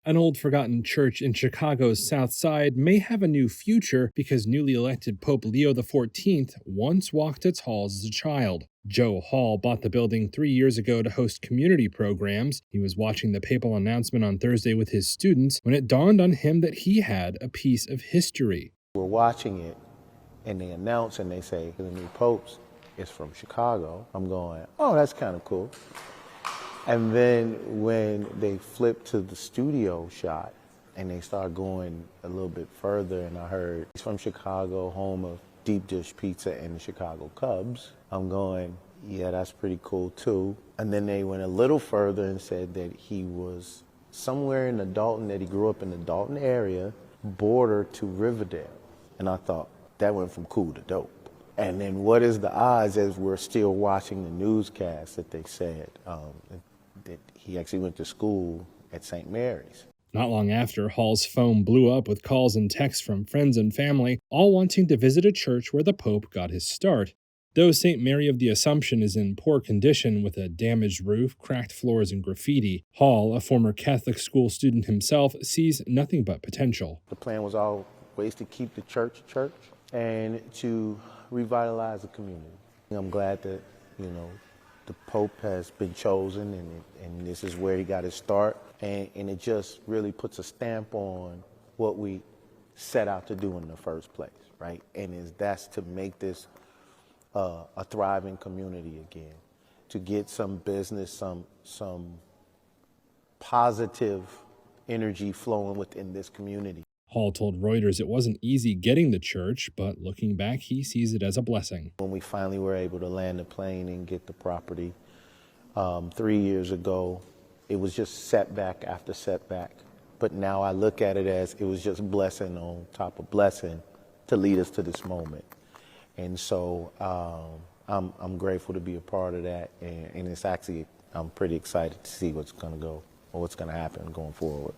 An old forgotten church in Chicago's South Side may have a new future because newly elected Pope Leo XIV once walked its halls as a child. Joe Hall bought the building 3 years ago to host community programs. He was watching the papal announcement on Thursday with his students when it dawned on him that he had a piece of history. We're watching it, and they announce and they say, the new Pope is from Chicago. I'm going, oh, that's kind of cool. And then when they flip to the studio shot and they start going a little bit further, and I heard he's from Chicago, home of deep dish pizza and the Chicago Cubs, I'm going, yeah, that's pretty cool too. And then they went a little further and said that he was somewhere in the Dalton, that he grew up in the Dalton area, border to Riverdale. And I thought, that went from cool to dope. And then what is the odds, as we're still watching the newscast, that they said that he actually went to school at St. Mary's. Not long after, Hall's phone blew up with calls and texts from friends and family, all wanting to visit a church where the Pope got his start. Though St. Mary of the Assumption is in poor condition with a damaged roof, cracked floors, and graffiti, Hall, a former Catholic school student himself, sees nothing but potential. The plan was always to keep the church and to revitalize the community. I'm glad that, the Pope has been chosen, and this is where he got his start. And it just really puts a stamp on what we set out to do in the first place, right? And that's to make this a thriving community again, to get some business, some positive energy flowing within this community. Hall told Reuters it wasn't easy getting the church, but looking back, he sees it as a blessing. When we finally were able to land the plane and get the property 3 years ago, it was just setback after setback. But now I look at it as it was just blessing on top of blessing to lead us to this moment. And so I'm grateful to be a part of that. And it's actually, I'm pretty excited to see what's going to happen going forward.